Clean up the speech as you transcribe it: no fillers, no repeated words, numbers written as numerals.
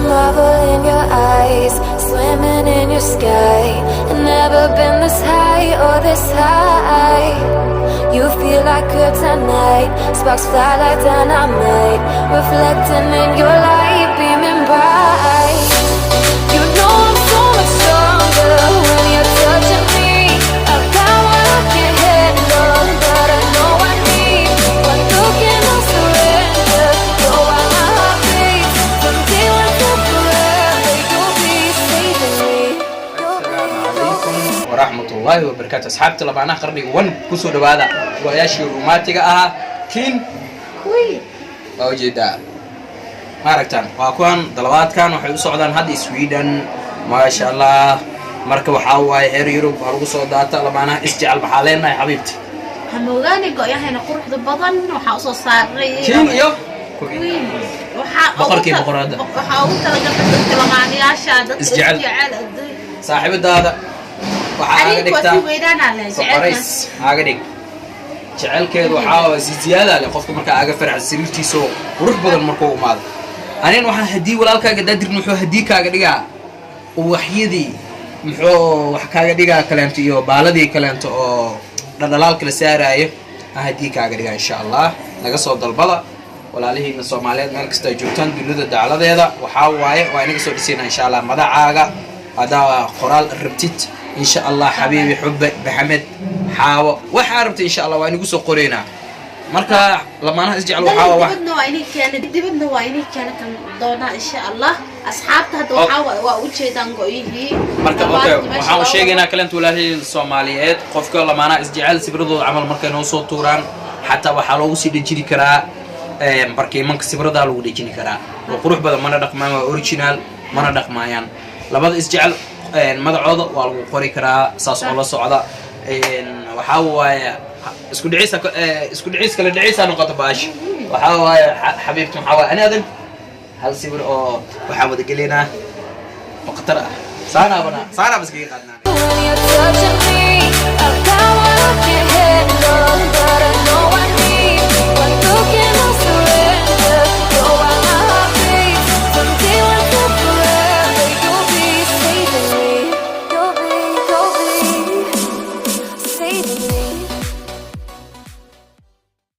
marvel in your eyes, swimming in your sky. Never been this high or this high. You feel like kryptonite, sparks fly like dynamite, reflecting in your light, beaming bright. You know I'm so much stronger when you're touching me. I've got what I can't handle, but I know I need one look and I'll surrender. You're why my heart beats from day one to forever. You'll be saving me. waraxmatullaahi wabarakaatu asxaabta labaanaha qarniga wan kusoo dhawaada go'ayaashii rumaatiga ahaa tiin waa ujeedaa maaragtaan waa kuwan dalabaadkan waxay u socdaan hadda Sweden maasha Allah marka waxaa waaye heer Yurub waa lagu soo daata labaanaha isjecel maxaa leenahay xabiibti hamogaani go'yahayna quruxda badan waxa u soo saaray tiin iyo boqorkii boqorada waxa uu talagalay dadka lamaanayaasha dadka isjecel saaxiibadaada waxaa aga dhigtaa soqorays aga dhig jecelkeedu waxaa waa ziyaada leh qofka marka aga farxad sariirtiisa qurux badan markuu umaado aneen waxaan hadii walaalkaaga daadir muxuu hadii kaaga dhigaa waxyadii muxuu wax kaaga dhigaa kaleento iyo baaladii kaleento oo dhadhalaalka la saaraayo hadii kaaga dhigaa insha Allah naga soo dalbada walaalihiina Soomaaliyeed meel kasta ay joogtaan dunida dacaladeeda waxaa waaye waa inaga soo dhisayna insha Allah madacaaga hada qoraal rabtid إن شاء الله حبيبي حبك محمد حاوة وحاربت إن شاء الله وأنا قصو قرينا مركا لما أنا أسجع حاوة واحد دبنا ويني كانت دونا إن شاء الله أصحابتها دو حاوة وأوجه دانقويه مركا أوكي وحاول شيء هنا كلمت ولا هي الصوماليات خفك لما أنا أسجع سبردو عمل مركا نوصل توران حتى وحلو سيد جري كرا مركا منك سبردا لو دي جري كرا وقروح بدل ما ندق ما أوريجينال ما ندق ما يعني لبعض أسجع مدعوض والله قري كرا ساس الله صعدا وحاول اسكو دعيس كلا دعيس أنا قط باش وحاول حبيبتي حاول أنا أذن هل سيبر أو وحاول تقلينا وقترة صارنا بس كي قدنا